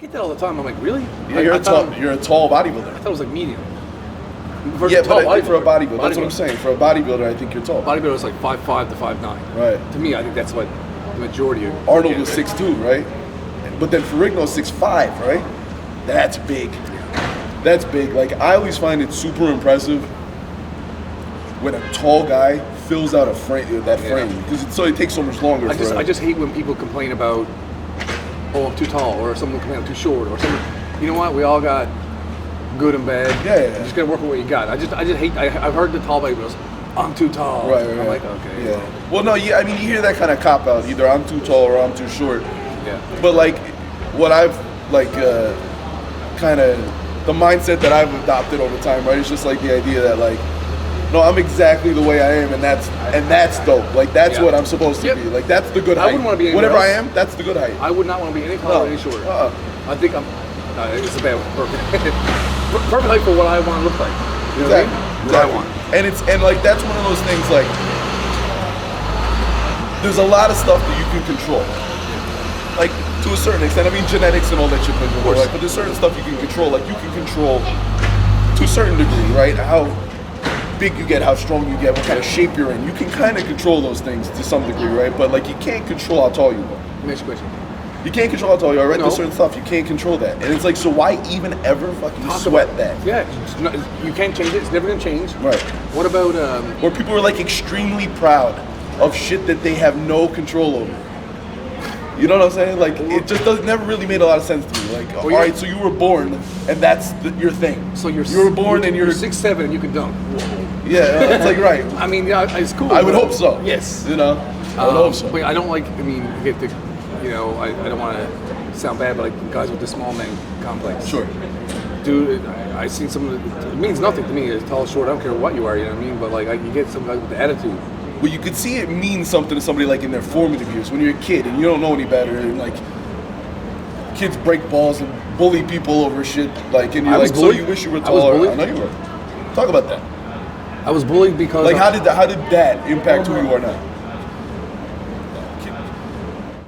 get that all the time. I'm like, really? Yeah, you're a tall bodybuilder. I thought it was like medium. Yeah, but I think for a bodybuilder, that's what I'm saying. For a bodybuilder, I think you're tall. Bodybuilder is like 5'5" to 5'9". Right. To me, I think that's what the majority of. Arnold was 6'2", right? But then Ferrigno's 6'5", right? That's big. That's big. Like, I always find it super impressive when a tall guy fills out frame because it takes so much longer. I just hate when people complain about, oh, I'm too tall, or someone complain I'm too short, or something. You know what? We all got good and bad. Yeah. You just gotta work with what you got. I just hate. I've heard the tall guys, I'm too tall. Right. I'm like, okay. Yeah. Well, no. Yeah. I mean, you hear that kind of cop out. Either I'm too tall or I'm too short. Yeah. But like, what I've kind of the mindset that I've adopted over time, right? It's just like the idea that like, no, I'm exactly the way I am, and that's dope. Like that's what I'm supposed to be. Like that's the good height. I wouldn't want to be whatever else. I am. That's the good height. I would not want to be any taller or any shorter. I think I'm. It's a bad one. Perfect. Perfect height for what I want to look like. You know what I mean? What I want. And like that's one of those things. Like there's a lot of stuff that you can control. Like to a certain extent. I mean, genetics and all that shit plays a role, right? But there's certain stuff you can control. Like you can control to a certain degree, right? How big you get, how strong you get, what kind of shape you're in. You can kind of control those things to some degree, right? But like you can't control how tall you are. Next question. You can't control how tall you are, right? No. There's certain stuff you can't control that, and it's like, so why even ever fucking sweat that? Yeah, you can't change it. It's never gonna change. Right. What about where people are like extremely proud of shit that they have no control over? You know what I'm saying? Like it just never really made a lot of sense to me. Like, all right, so you were born, and that's your thing. So you were born, and you're 6'7" and you can dunk. Yeah, it's like right. I mean, yeah, it's cool. I would hope so. Yes. You know, I would hope so. But I don't like. I mean, you get the. You know, I don't want to sound bad, but like guys with the small man complex. Sure. Dude, I seen some of it means nothing to me. It's tall, short, I don't care what you are, you know what I mean? But like, you get some guys with the attitude. Well, you could see it mean something to somebody like in their formative years when you're a kid and you don't know any better, and like kids break balls and bully people over shit. Like, and you're like, so you wish you were taller. I know you were. Talk about that. I was bullied because like how did that impact who you are now?